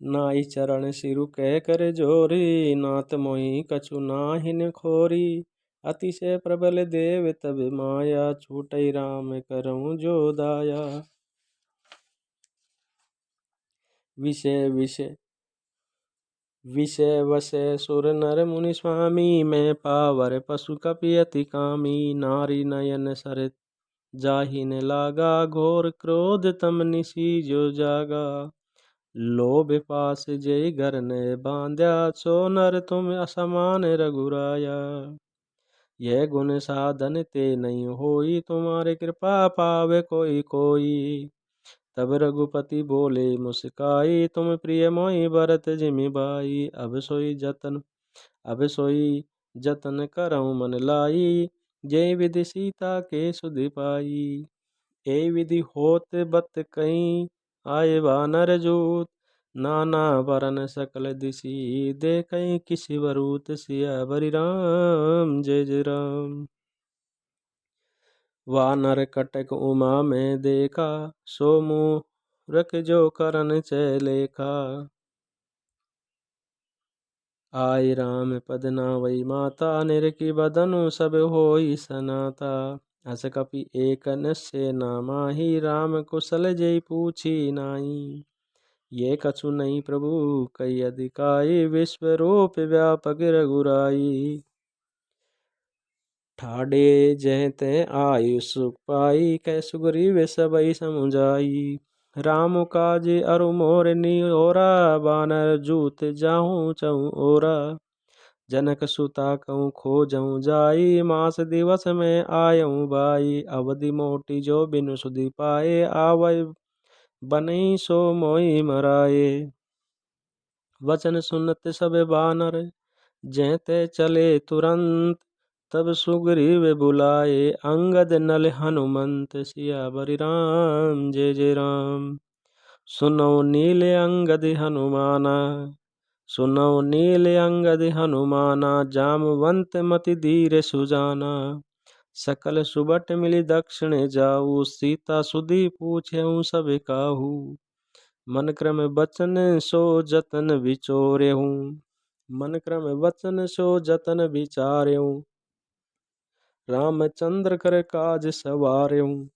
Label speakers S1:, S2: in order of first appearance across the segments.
S1: नाई चरण सिरु कह कर जोरी, नाथ मोहि कछु नाहिन खोरी। अतिशय प्रबल देव तब माया, छूटई राम करऊँ जो दाया। विषय विषय विषय वसै सुर नर मुनि स्वामी, मैं पावर पशु कपि अति कामी। नारी नयन सर जाहिन लागा, घोर क्रोध तम निशि जो जागा। लोभ पास जय घर ने बांध्या, सो नर तुम असमान रघुराया। यह गुण साधन ते नहीं होई, तुम्हारे कृपा पावे कोई कोई। तब रघुपति बोले मुस्काई, तुम प्रिय मोहि भरत जिमि भाई। अब सोई जतन करऊँ मन लाई, जय विधि सीता के सुधि पाई। ए विधि होत बत कहीं, आए वानर जूत। नाना वरन सकल दिशि देखई, किसी वरूत सियावरि राम जय जय राम। वानर कटक उमा में देखा, सो मूरख जो करन चय लेखा। आय राम पद नावई माता, निरखी बदनु सब होई सनाता। अस कपि एक निश्चय न माही, राम कुशल जय पूछी नाई। ये कछु नहीं प्रभु कई अधिकाई, विश्व रूप व्यापक रघुराई। ठाडे जय ते आयु सुख पाई, कै सुग्रीव सबई समुझाई। राम काज अरु मोर निहोरा, बानर जूत जाहूँ चहु ओरा। जनक सुता कहूँ खोजहूँ जाई, मास दिवस में आयऊँ बाई। अवधि मोटी जो बिनु सुधि पाए, आवै बनई सो मोहि मराए। वचन सुनत सब बानर, जय ते चले तुरंत। तब सुग्रीव बुलाए, अंगद नल हनुमंत। सियावरि राम जय जय राम। सुनो नील अंगद हनुमाना, सुनो नील अंगद हनुमाना। जामवंत मति धीर सुजाना, सकल सुबट मिली दक्षिण जाऊ। सीता सुधि पूछऊँ सब काहू, मन क्रम बचन सो जतन विचोरेहूँ। मन क्रम वचन सो जतन विचार्यूँ। रामचंद्र कर काज सवार्यूँ।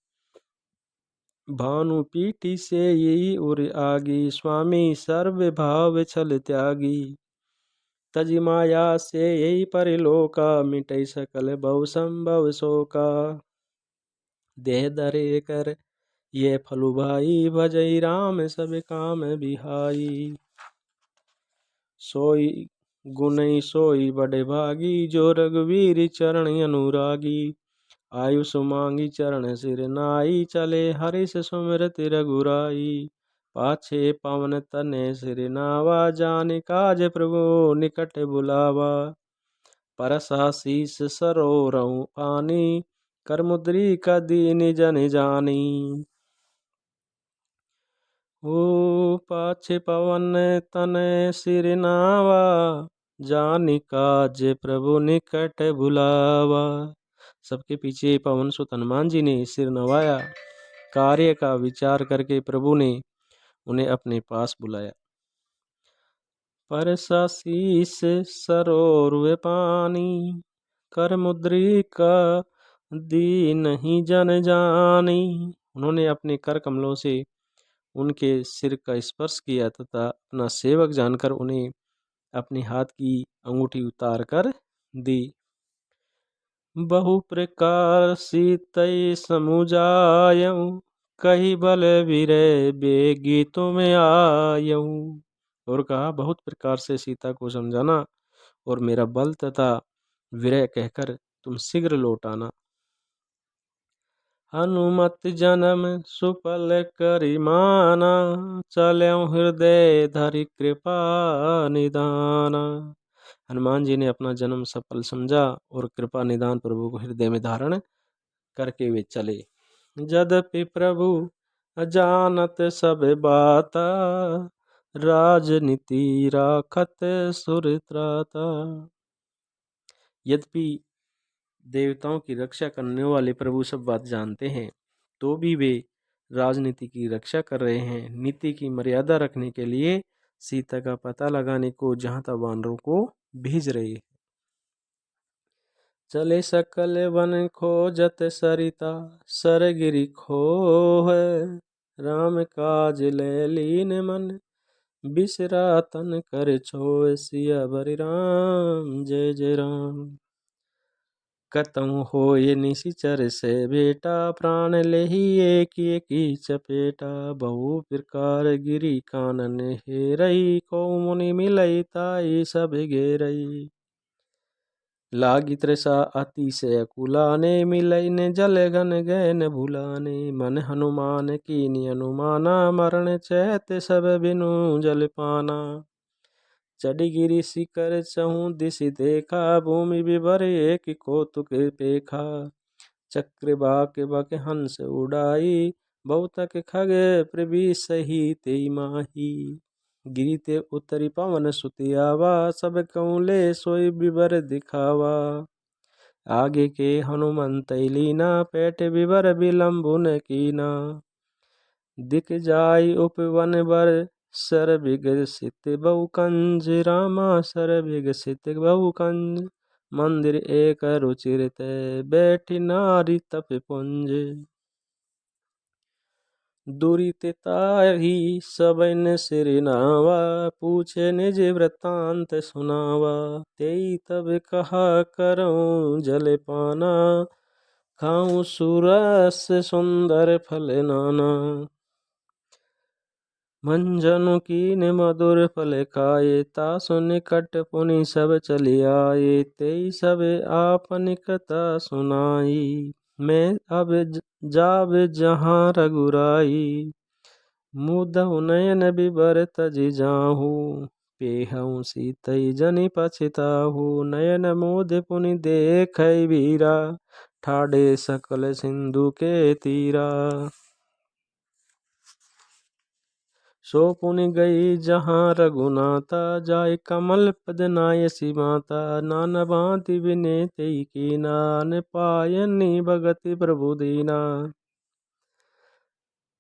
S1: भानु पीठी से यही उर आगी, स्वामी सर्व भाव छल त्यागी। तज माया से यही परिलोका, मिटै सकल भव संभव शोका। देह धरे कर ये फलु भाई, भजई राम सब काम बिहाई। सोई गुणई सोई बड़े भागी, जो रघुवीर चरण अनुरागी। आयुष मांगी चरण सिर नाई, चले हरिष सुमिरति रघुराई। पाछे पवन तने सिर नावा, जानि काज प्रभु निकट बुलावा। परसा शीस सरोरऊँ पानी, कर मुद्रिका दीन जन जानी। ओ पाछे पवन तने सिर नावा, जानि काज प्रभु निकट बुलावा। सबके पीछे पवन सुत हनुमान जी ने सिर नवाया। कार्य का विचार करके प्रभु ने उन्हें अपने पास बुलाया। परसा शीस सरोवर पानी, कर मुद्रिका दीनहि जन जानी। उन्होंने अपने कर कमलों से उनके सिर का स्पर्श किया तथा अपना सेवक जानकर उन्हें अपने हाथ की अंगूठी उतार कर दी। बहु प्रकार सीतै समुझायऊँ, कही बल विरय बेगी तुम आयऊँ। और कहा बहुत प्रकार से सीता को समझाना और मेरा बल तथा विरय कहकर तुम शीघ्र लौट आना। हनुमत जन्म सुफल करि माना, चलऊँ हृदय धरि कृपा निदाना। हनुमान जी ने अपना जन्म सफल समझा और कृपा निदान प्रभु को हृदय में धारण करके वे चले। यद्यपि प्रभु जानत सब बाता, राजनीति राखत सुर त्राता। यद्यपि देवताओं की रक्षा करने वाले प्रभु सब बात जानते हैं, तो भी वे राजनीति की रक्षा कर रहे हैं। नीति की मर्यादा रखने के लिए सीता का पता लगाने को जहाँ तक वानरों को भेज रही है। चले सकल वन खोजत सरिता, सरगिरि खोह, राम काज ले लीन मन, बिसरा तन कर छोह, सिया बरि राम जय जय राम। कतहु होय निशिचर से बेटा, प्राण लेहि एक एकी चपेटा, बहु प्रकार गिरि कानन हेरई, को मुनि मिलई ताई सब घेरई। लागी तृषा अतिशय कुलाने, मिलई ने जल घन गैन भुलाने, मन हनुमान कीनी अनुमाना, मरण चैत सब बिनु जल पाना। चढ़ी गिरि शिखर चहु दिश देखा, भूमि विभर एक कौतुक पेखा। चक्र बाक बक हंस उड़ाई, बहुतक खग प्रविशहि तेई माही। गिरि ते उतरि पवन सुत आवा, सब कहूँ ले सोई विवर दिखावा। आगे के हनुमंत लीना, पेट विवर विलंबु न कीना। दिख जाय उपवन बर सर विकसित बहु कंज, रामा सर विकसित बहु कंज। मंदिर एक रुचिर तै, बैठी नारी तप पुंज। दूरी ते ताही सबन सिर नावा, पूछे निज वृतांत सुनावा। तेई तब कहा करऊं जल पाना, खाऊं सुरस सुंदर फल नाना। मंजनु कीन मधुर फल खाए, तासु निकट पुनि सब चली आए। तेई सब आपन कथा सुनाई, मैं अब जाब जहाँ रघुराई। मुदहु नयन बिबर तजि जाहू, पेहऊँ सीतई जनि पछिताहू। नयन मोद पुनि देखै वीरा, ठाडे सकल सिंधु के तीरा। सो पुनि गई जहाँ रघुनाथा, जाय कमल पद नायसी माता। नाना भांति विनय तेई कीना, न पायनि भगति प्रभु दीना।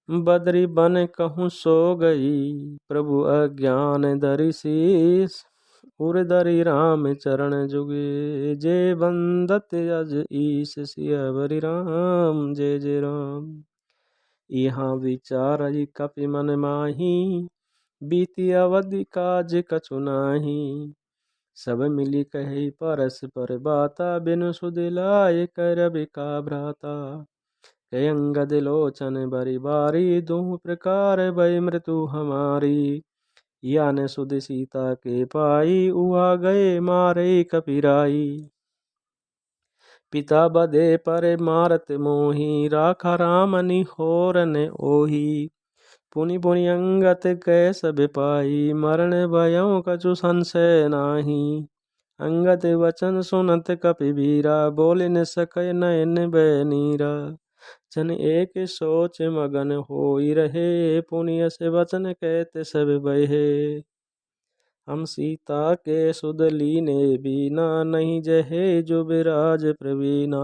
S1: बदरी बन कहूँ सो गई, प्रभु अज्ञान धरि शीस। उर धरि राम चरण जुगे, जे बंदत अज ईस। सिया बरि राम जय जय राम। यहाँ विचारई कपि मन माही, बीती अवधि काज कछु नाही। सब मिली कही परस्पर बाता, बिनु सुध लाए कर का भ्राता। कय अंगद लोचन बरि बारी, दुह प्रकार भय मृत्यु हमारी। या न सुध सीता के पाई, उहा गए मारे कपिराई। पिता बधे पर मारत मोही, राखा राम निहोर न ओही। पुनि पुनि अंगत कै सब पाई, मरण भयउ कछु संशय नाही। अंगद वचन सुनत कपि वीरा, बोले न सकय नयन भय नीरा। जन एक सोच मगन होई रहे, पुनि यस वचन कहत सब बहे। हम सीता के सुध लीने बीना, नहीं जहे जो बिराज प्रवीणा।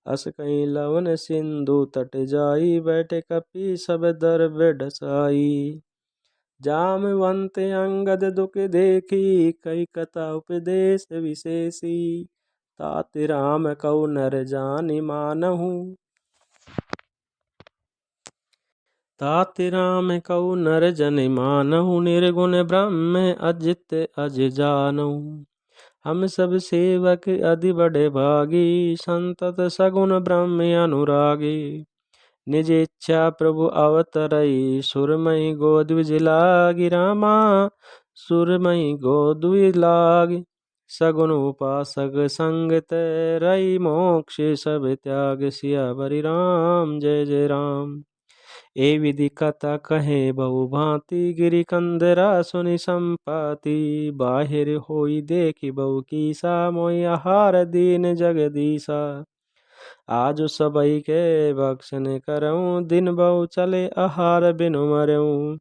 S1: अस कहीं लवन सिंधु तट जाई, बैठे कपि सब दर ढसाई। जामवंत अंगद दुख देखी, कई कथा उपदेश विशेषी। तात राम कऊ नर जानि मानहु, तात राम कऊ नर जन मानहु। निर्गुण ब्रह्म अजित अज जानहु। हम सब सेवक अति बड़े भागी, संतत सगुण ब्रह्म अनुरागी। निज इच्छा प्रभु अवतरई, सुरमई गोद्विज लागी। रामा सुरमई गोद्विज लागी, सगुन उपासक संग रई। मोक्ष सब त्याग, सिया बरि राम जय जय राम। ए विधि कथा कहे बहु भांति, गिरि कंदरा सुनि संपाति। बाहिर होई देखि बहु कीसा, मोहि आहार दीन जगदीसा। आज सबई के भक्षण करऊँ, दिन बहु चले आहार बिनु मरऊँ।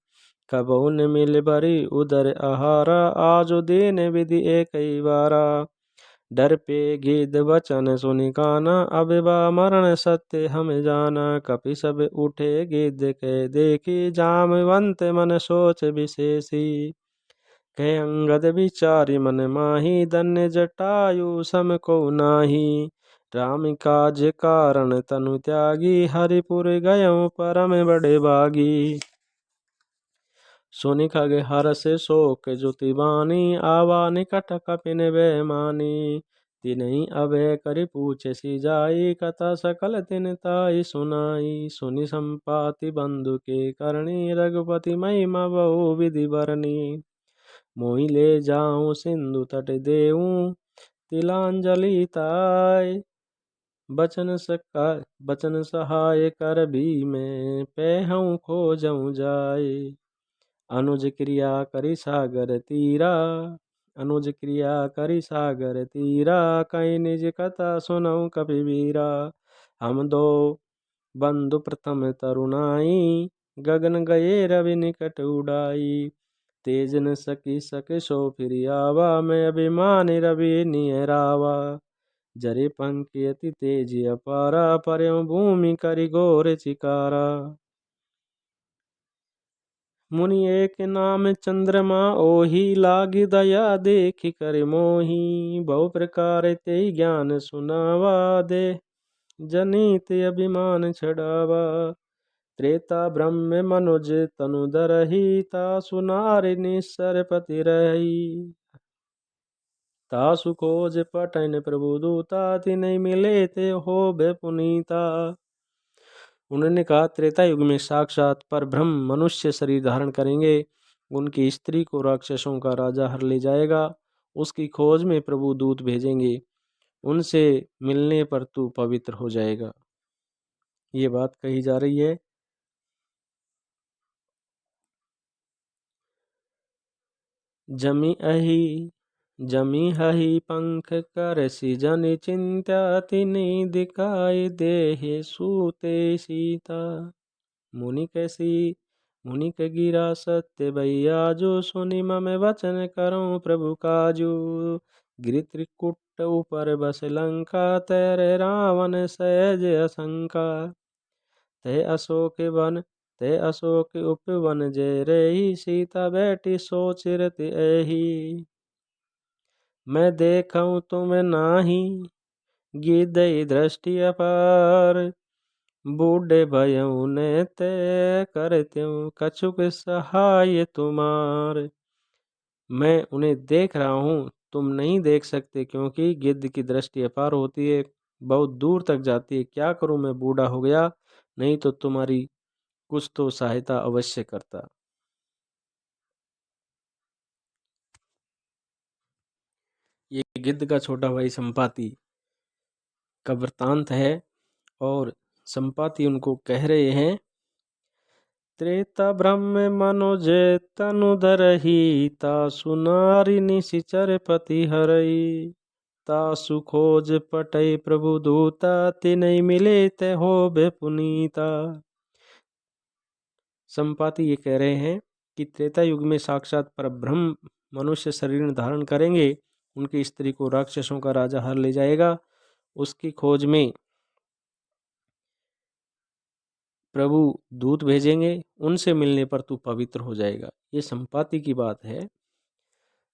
S1: कबहु न मिल बरि उदर आहारा, आजु दीन विधि एकई बारा। डर पे गिद्ध वचन सुनि काना, अब बा मरण सत्य हम जाना। कपि सब उठे गिद्ध के देखी, जामवंत मन सोच विशेषी। कहे अंगद विचारी मन माही, धन्य जटायु सम को नाही। राम काज कारण तनु त्यागी, हरिपुर गयऊँ परम बड़े बागी। सुनि खग हरष शोक जुति बानी, आवा निकट कपिन बैमानी। तिन्हि अभय करि पूछे सिजाई, कथा सकल तिन ताई सुनाई। सुनि संपाति बंधु के करणी, रघुपति महिमा बहु विधि बरनी। मोहि ले जाऊं सिंधु तट देऊं, तिलांजलि ताय। बचन सहाय कर भी मैं, पैहूँ खोजऊँ जाय। अनुज क्रिया करि सागर तीरा, अनुज क्रिया करि सागर तीरा। कहीं निज कथा सुनऊँ कपिवीरा। हम दो बंधु प्रथम तरुणाई, गगन गए रवि निकट उड़ाई। तेज न सकी सके सो फिर आवा, मैं अभिमानी रवि नियरावा। जरे पंखि अति तेज अपारा, पर्यों भूमि करि घोर चिकारा। मुनि एक नाम चंद्रमा, ओहि लागी दया देखि कर मोही। बहु प्रकार ते ज्ञान सुनावा, दे जनित अभिमान छड़ावा। त्रेता ब्रह्म मनुज तनु धरहि, तासु नारि निस्सर पति रही। तासु खोज पठन प्रभु दूता, तिन्हि मिले ते होबे पुनीता। उन्होंने कहा त्रेता युग में साक्षात पर ब्रह्म मनुष्य शरीर धारण करेंगे। उनकी स्त्री को राक्षसों का राजा हर ले जाएगा। उसकी खोज में प्रभु दूत भेजेंगे, उनसे मिलने पर तू पवित्र हो जाएगा। ये बात कही जा रही है। जमी हही पंख कर सिजन, चिंत्या तिनि दिखाई देहे सूते सीता। मुनि के गिरा सत्य भैया, जो सुनि मम वचन करूं प्रभु काजू। गिरि त्रिकुट ऊपर बस लंका, तेरे रावण सहज असंका। ते अशोक उपवन जय रही, सीता बैठी सोचिरत एही। मैं देखूं तुम नाही, गिद्धई दृष्टि अपार। बूढ़े भयऊ ने ते करत्यूं, कछुक सहाय तुम्हार। मैं उन्हें देख रहा हूँ, तुम नहीं देख सकते, क्योंकि गिद्ध की दृष्टि अपार होती है, बहुत दूर तक जाती है। क्या करूं, मैं बूढ़ा हो गया, नहीं तो तुम्हारी कुछ तो सहायता अवश्य करता। ये गिद्ध का छोटा भाई संपाति का वृतांत है, और संपाति उनको कह रहे हैं, त्रेता ब्रह्म मनुज तनु धरहि, तासु नारि निशिचर पति हरई। तासु खोज पटई प्रभु दूता, तिन्हि मिले ते होबे पुनीता। संपाति ये कह रहे हैं कि त्रेता युग में साक्षात परब्रह्म मनुष्य शरीर धारण करेंगे। उनकी स्त्री को राक्षसों का राजा हर ले जाएगा। उसकी खोज में प्रभु दूत भेजेंगे, उनसे मिलने पर तू पवित्र हो जाएगा। ये संपाति की बात है।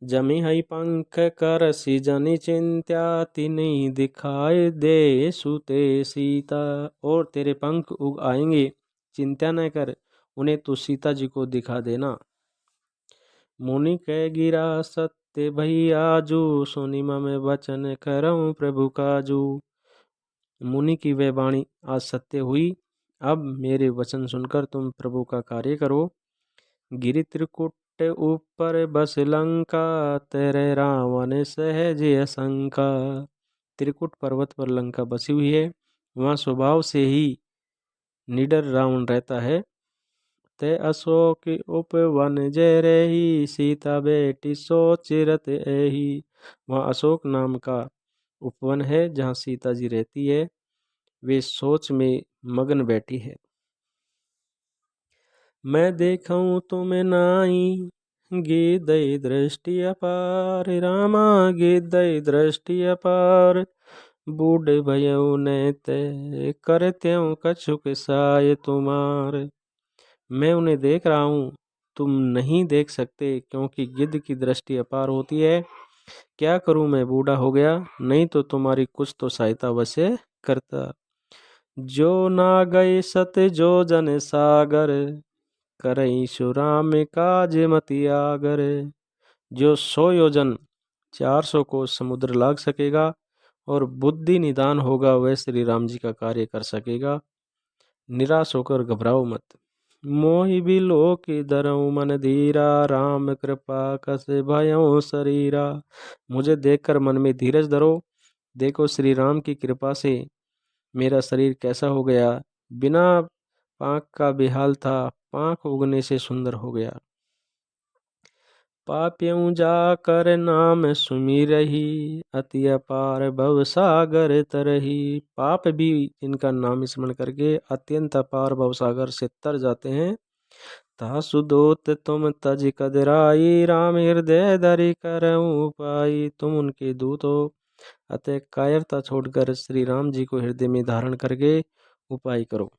S1: जमी हई पंख कर सिजनि, चिंत्या तिन्हि दिखाए दे सुते सीता। और तेरे पंख उग आएंगे, चिंता न कर, उन्हें तू सीता जी को दिखा देना। मुनि कह गिरा सत्य भैया, जो सुनि मम वचन करऊं प्रभु काजू। मुनि की वह वाणी आज सत्य हुई। अब मेरे वचन सुनकर तुम प्रभु का कार्य करो। गिरि त्रिकुट ऊपर बस लंका, तेरे रावण सहज असंका। त्रिकुट पर्वत पर लंका बसी हुई है, वहाँ स्वभाव से ही निडर रावण रहता है। ते अशोक उपवन जय रही, सीता बेटी सोचिरत एही। वहाँ अशोक नाम का उपवन है, जहाँ सीता जी रहती है। वे सोच में मगन बैठी है। मैं देखूं तुम नाई, गिद्धई दृष्टि अपार रामा गिद्धई दृष्टि अपार। बूढ़े भयऊ ने ते करत्यों कछुक साय तुम्हार। मैं उन्हें देख रहा हूँ, तुम नहीं देख सकते क्योंकि गिद्ध की दृष्टि अपार होती है। क्या करूं मैं बूढ़ा हो गया, नहीं तो तुम्हारी कुछ तो सहायता अवश्य करता। जो ना गए सत जो जन सागर, करई सुराम काज मति आगर। जो 100 योजन 400 को समुद्र लाग सकेगा और बुद्धि निदान होगा, वह श्री राम जी का कार्य कर सकेगा। निराश होकर घबराओ मत। मोहि भी लोक धरऊ मन धीरा, राम कृपा कस भयऊ शरीरा। मुझे देखकर मन में धीरज धरो। देखो श्री राम की कृपा से मेरा शरीर कैसा हो गया। बिना पाँख का बेहाल था, पाँख उगने से सुंदर हो गया। पाप्यों जाकर नाम सुमिरही, अति अपार भव सागर तरही। पाप भी इनका नाम स्मरण करके अत्यंत अपार भव सागर से तर जाते हैं। तासु दोत तुम तज कदराई, राम हृदय धरि करऊं उपाई। तुम उनके दूत हो, अतः कायरता छोड़कर श्री राम जी को हृदय में धारण करके उपाय करो।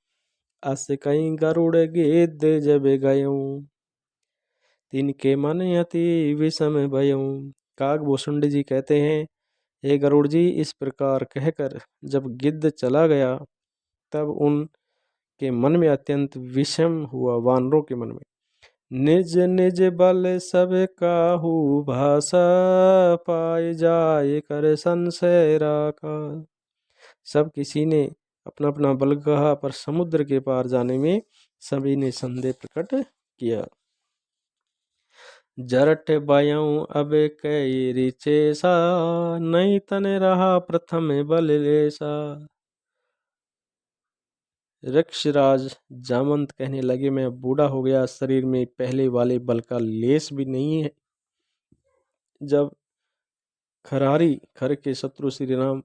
S1: अस कहीं गरुड़ गिद्ध जब गयूं, तिनके मन अति विषम भयऊं। काकभूषुंड जी कहते हैं, हे गरुड़ जी, इस प्रकार कहकर जब गिद्ध चला गया तब उनके मन में अत्यंत विषम हुआ, वानरों के मन में। निज निज बल सब काहू भाषा, पाए जाए कर संशय राखा। सब किसी ने अपना अपना बल कहा, पर समुद्र के पार जाने में सभी ने संदेह प्रकट किया। जरठ बयऊं अब कई रिचेसा, नहीं तन रहा प्रथम बल लेसा। ऋक्षराज जामंत कहने लगे, मैं बूढ़ा हो गया, शरीर में पहले वाले बल का लेस भी नहीं है। जब खरारी खर के शत्रु श्री राम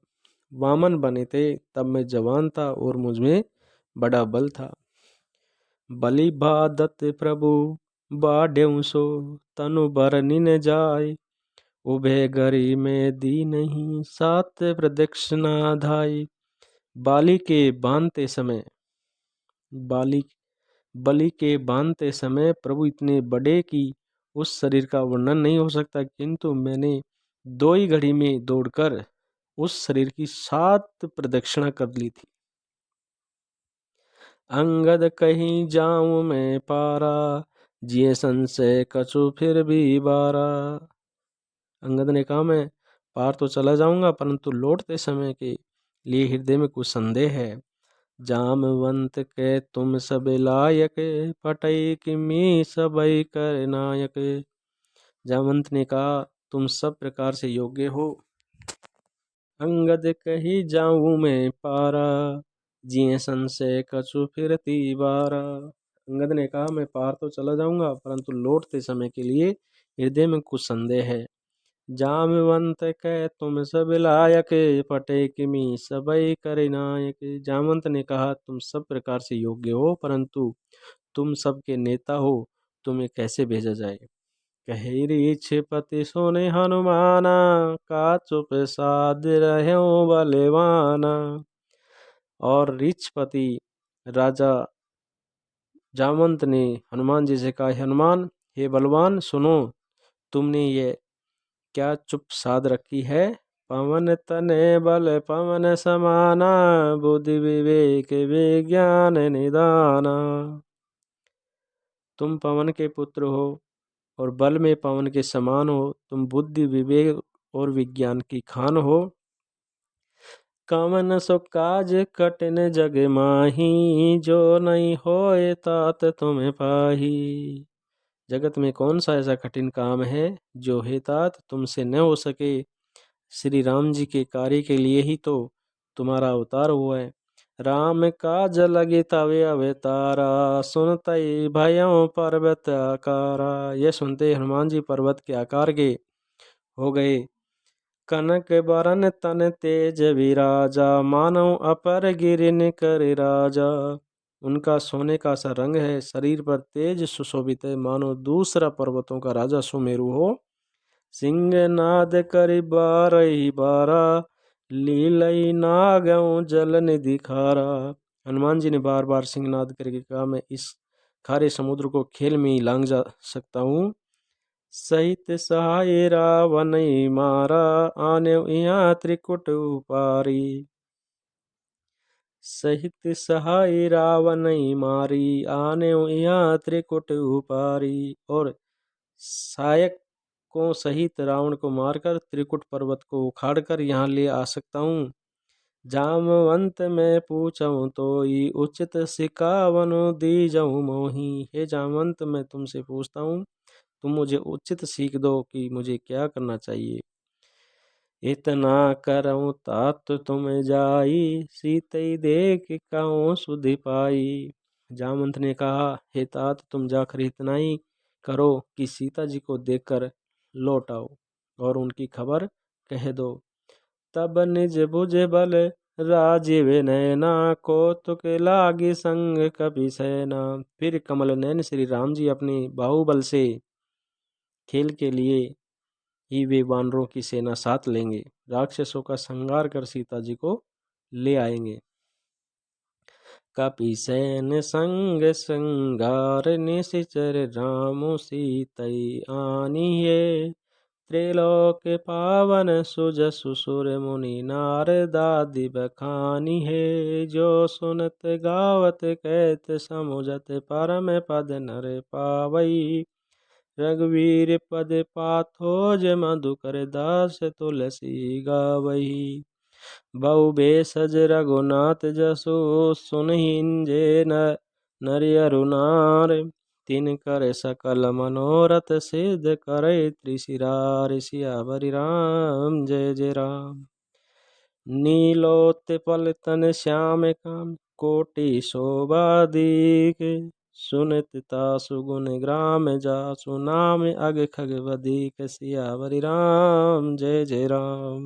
S1: वामन बने थे तब मैं जवान था और मुझमें बड़ा बल था। बलि बादत प्रभु बाढ़ सो, तनु बरनी न जाय। उभे गरी में दी नहीं, सात प्रदक्षिणा धाई। बाली के बांधते समय बाली बलि के बांधते समय प्रभु इतने बड़े कि उस शरीर का वर्णन नहीं हो सकता, किंतु मैंने 2 ही घड़ी में दौड़कर उस शरीर की 7 प्रदक्षिणा कर ली थी। अंगद कहीं जाऊं मैं पारा, जिए संशय कछु फिर भी बारा। अंगद ने कहा, मैं पार तो चला जाऊंगा, परंतु लौटते समय के लिए हृदय में कुछ संदेह है। जामवंत के तुम सब लायक, पटई किमी सबई कर नायक। जामवंत ने कहा, तुम सब प्रकार से योग्य हो। अंगद कही जाऊं मैं पारा, जिए संशय कछु फिरती बारा। अंगद ने कहा, मैं पार तो चला जाऊंगा, परंतु लौटते समय के लिए हृदय में कुछ संदेह है। जामवंत कह तुम सब लायक, पटे किमी सबई कर नायक। जामवंत ने कहा, तुम सब प्रकार से योग्य हो, परंतु तुम सबके नेता हो, तुम्हें कैसे भेजा जाए। कही रीछ पति सोने हनुमाना, का चुप साध रहो बलवाना। और रीछपति राजा जामवंत ने हनुमान जी से कहा, हनुमान हे बलवान, सुनो, तुमने ये क्या चुप साध रखी है। पवन तने बल पवन समाना, बुद्धि विवेक विज्ञान निदाना। तुम पवन के पुत्र हो और बल में पवन के समान हो, तुम बुद्धि विवेक और विज्ञान की खान हो। कवन सो काज कठिन जग माही, जो नहीं होए तात तुम्हें पाही। जगत में कौन सा ऐसा कठिन काम है जो हे तात तुमसे न हो सके। श्री राम जी के कार्य के लिए ही तो तुम्हारा अवतार हुआ है। राम काज लगे तवे अवतारा, सुनतई भयों पर्वत आकारा। यह सुनते हनुमान जी पर्वत के आकार के हो गए। कनक बरन तन तेज विराजा, मानव अपर गिरिन कर राजा। उनका सोने का सा रंग है, शरीर पर तेज सुशोभित है, मानो दूसरा पर्वतों का राजा सुमेरु हो। सिंहनाद करि बारही बारा, लीलई नागऊं जल निधि खारा। हनुमान जी ने बार बार सिंहनाद करके कहा, मैं इस खारे समुद्र को खेल में ही लांग जा सकता हूँ। सहित सहाय रावण मारा, आने यहाँ त्रिकुट उपारी। सहित सहाय रावण मारी, आने यहाँ त्रिकुट उपारी। और सहायक को सहित रावण को मारकर त्रिकुट पर्वत को उखाड़कर यहाँ ले आ सकता हूँ। जामवंत में पूछऊं तो ही, उचित सिकावन दीजऊं मोही। हे जामवंत, मैं तुमसे पूछता हूँ, तुम मुझे उचित सीख दो कि मुझे क्या करना चाहिए। इतना करऊं तात तुम जाई, सीतई देख कहूँ सुधि पाई। जामवंत ने कहा, हे तात, तुम जाकर इतना ही करो कि सीता जी को देखकर लौट आओ और उनकी खबर कह दो। तब निज भुज बल राजीव नैना, कौतुक लागी संग कपि सेना। फिर कमल नैन श्री राम जी अपने बाहुबल से खेल के लिए ही वे वानरों की सेना साथ लेंगे, राक्षसों का संहार कर सीता जी को ले आएंगे। कपि सैन संग संगार, निशिचर रामु सीतई आनिये। त्रिलोक पावन सुजसु सुर मुनि, नारदादि बखानी है। जो सुनत गावत कहत समुझत, परम पद नर पावई। रघुवीर पद पाथोज, मधुकर दास तुलसी गावई। बहु भेषज रघुनाथ जसु, सुनहिंजे नरि अरु नार। तिनकर सकल मनोरथ, सिद्ध करे त्रिशिरार। सियावर राम जय जय राम। नीलोत्पल तन श्याम काम, कोटि शोभा दीक। सुनत तासु गुण ग्राम जासु, नाम अग खग बदीक। सियावर राम जय जय राम।